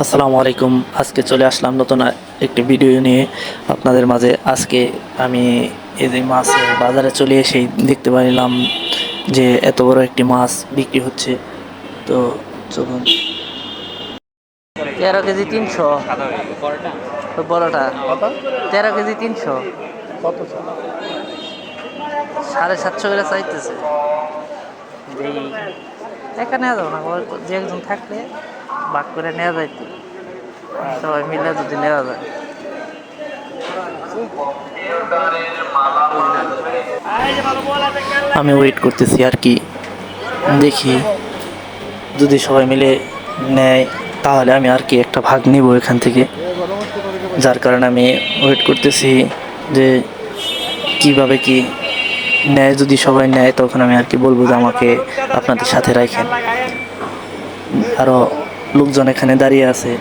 আসসালামু আলাইকুম। আজকে চলে আসলাম নতুন একটি ভিডিও নিয়ে আপনাদের মাঝে। আজকে আমি এই যে মাছের বাজারে চলে এসেই দেখতে পাইলাম যে এত বড় একটি মাছ বিক্রি হচ্ছে। তো চলুন। 13 কেজি 300, বড়টা 13 কেজি 300, 750 করে চাইতেছে। একা নেওয়া যাবে না, যে একজন থাকলে ভাগ করে নেওয়া যাইতো, সবাই মিলে যদি নেওয়া যায়। আমি ওয়েট করতেছি আর কি, দেখি যদি সবাই মিলে নেয় তাহলে আমি আর কি একটা ভাগ নিব এখান থেকে। যার কারণে আমি ওয়েট করতেছি যে কিভাবে কি নেয়। যদি সবাই নেয় তখন আমি আর কি বলবো যে আমাকে আপনাদের সাথে রাখেন। আরও লোকজন এখানে দাঁড়িয়ে আছে।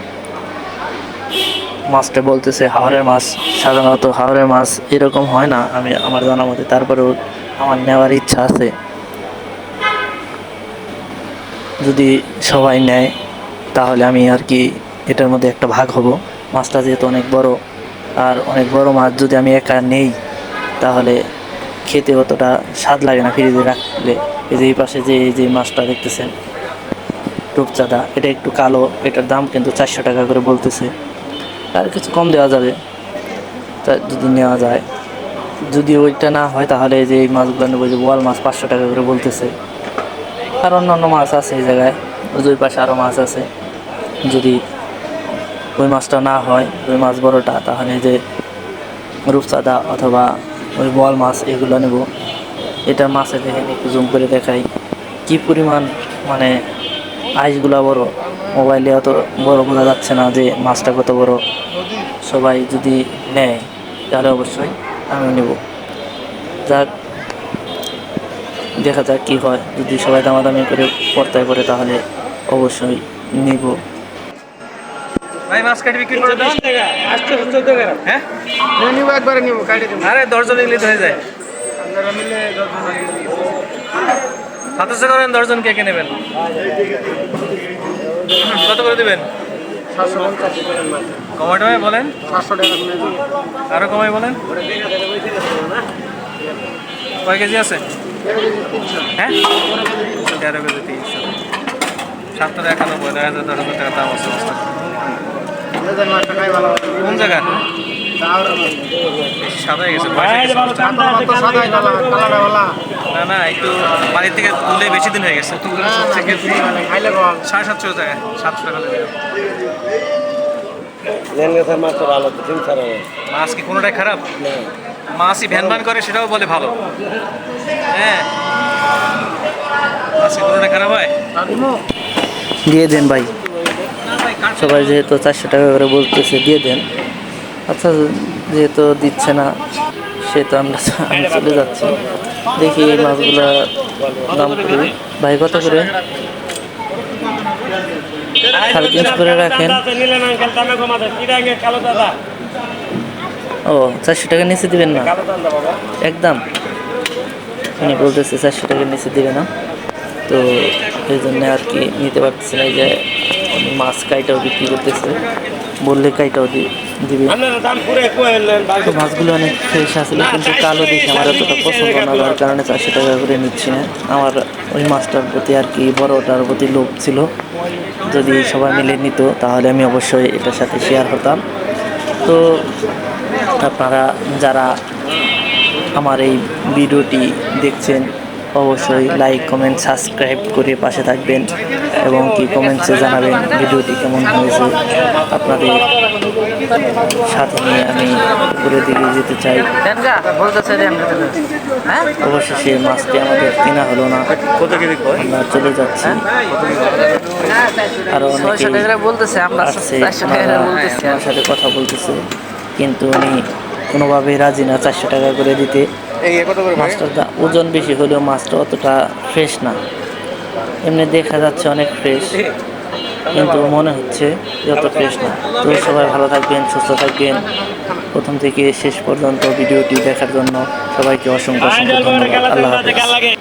মাছটা বলতেছে হাওরের মাছ। সাধারণত হাওরের মাছ এরকম হয় না আমি আমার জানা মতে, তারপরেও আমার নেওয়ার ইচ্ছা আছে। যদি সবাই নেয় তাহলে আমি আর কি এটার মধ্যে একটা ভাগ হব। মাছটা যেহেতু অনেক বড়, আর অনেক বড় মাছ যদি আমি একা নেই তাহলে খেতে অতটা স্বাদ লাগে না ফ্রিজে রাখলে। এই পাশে যে মাছটা দেখতেছেন রূপচাঁদা, এটা একটু কালো, এটার দাম কিন্তু 400 টাকা করে বলতেছে। আর কিছু কম দেওয়া যাবে তা যদি নেওয়া যায়। যদি ওইটা না হয় তাহলে যে এই মাছগুলো নেবো, যে বোয়াল মাছ 500 টাকা করে বলতেছে। আর অন্যান্য মাছ আছে এই জায়গায়, ওই পাশে আরও মাছ আছে। যদি ওই মাছটা না হয়, ওই মাছ বড়টা, তাহলে যে রূপচাঁদা অথবা ওই বোয়াল মাছ এগুলো নেব। এটা মাছে দেখেন, একটু জুম করে দেখাই কি পরিমাণ, মানে আইসগুলা বড়। মোবাইলে অত বড় বোঝা যাচ্ছে না যে মাছটা কত বড়। সবাই যদি নেয় তাহলে অবশ্যই আমি নেব। যাক, দেখা যাক কী হয়। যদি সবাই দামাদামি করে পর্তায় করে তাহলে অবশ্যই নিব। ভাই মাছ কাটি বিক্রি করে দাও 814 টাকা। হ্যাঁ নিব একবারে নিব কাটে দেব। আরে দর্জন নিলে তো হয়ে যায়। আপনারা মিলে 10 জন সাতাশে করেন, দর্জন কে কে নেবেন? কত করে দিবেন? 750 টাকা মাছ। কমাই টমাই বলেন, 700 টাকা করে দিন। আরো কমাই বলেন। কয় কেজি আছে? হ্যাঁ 13 কেজি 300, 791, 10,000 টাকা দাম আছে মাছটা। আপনাদের মাছটা খাই ভালো। কোন জায়গা? তাহলে বেশি সাদা হয়ে গেছে, বয়স হয়ে গেছে মাছটা। তো সাদাই ভালো, কালারটা ভালো। না না, একটু বাড়ি থেকে তুলে বেশি দিন হয়ে গেছে। খাইলে ভালো। 750 টাকা, 700 টাকা দিলাম। লেনগেসার মাছটা ভালো, তিন ছাড়া মাছ কি কোনোটাই খারাপ? মাছই ভ্যান ভ্যান করে সেটাও বলে ভালো। হ্যাঁ, মাছ কি কোনোটা খারাপ হয়? দিয়ে দেন ভাই, সবাই যেহেতু 400 টাকা করে বলতেছে দিয়ে দেন। আচ্ছা, যেহেতু দিচ্ছে না সেহেতু আমি চলে যাচ্ছি। দেখি এই মাছগুলা দাম করি। ভাই কত করে? 3.5 করে রাখেন। ও 400 টাকার নিচে দিবেন না একদম? উনি বলতেছে 400 টাকার নিচে দিবে না, তো এই জন্য আর কি নিতে পারতেছি না। যে উনি মাছ কাইটাও বিক্রি করতেছে, বললে কাইটাও দিবে। তো মাছগুলো অনেক ফ্রেশ আসলে, কিন্তু কালো দেখে আমার এতটা পছন্দ না, যার কারণে 400 টাকা করে নিচ্ছি না। আমার ওই মাছটার প্রতি আর কি বড়টার প্রতি লোভ ছিল। যদি সবাই মিলে নিত তাহলে আমি অবশ্যই এটার সাথে শেয়ার হতাম। তো আপনারা যারা আমার এই ভিডিওটি দেখছেন অবশ্যই লাইক কমেন্ট সাবস্ক্রাইব করে পাশে থাকবেন, এবং কি কমেন্টসে জানাবেন ভিডিওটি কেমন হয়েছে। আপনাদের সাথে নিয়ে আমি উপরের দিকে যেতে চাই। অবশেষে মাছটি আমাদের কেনা হলো না, আমরা চলে যাচ্ছি। আরো অনেকে আসছে, আমার সাথে কথা বলতেছে, কিন্তু উনি কোনোভাবেই রাজি না 400 টাকা করে দিতে। মাছটার ওজন বেশি হলেও মাছটা অতটা ফ্রেশ না। এমনি দেখা যাচ্ছে অনেক ফ্রেশ, কিন্তু মনে হচ্ছে যত ফ্রেশ না। তো সবাই ভালো থাকবেন, সুস্থ থাকবেন। প্রথম থেকে শেষ পর্যন্ত ভিডিওটি দেখার জন্য সবাইকে অসংখ্য অসংখ্য ধন্যবাদ। আল্লাহ হাফেজ।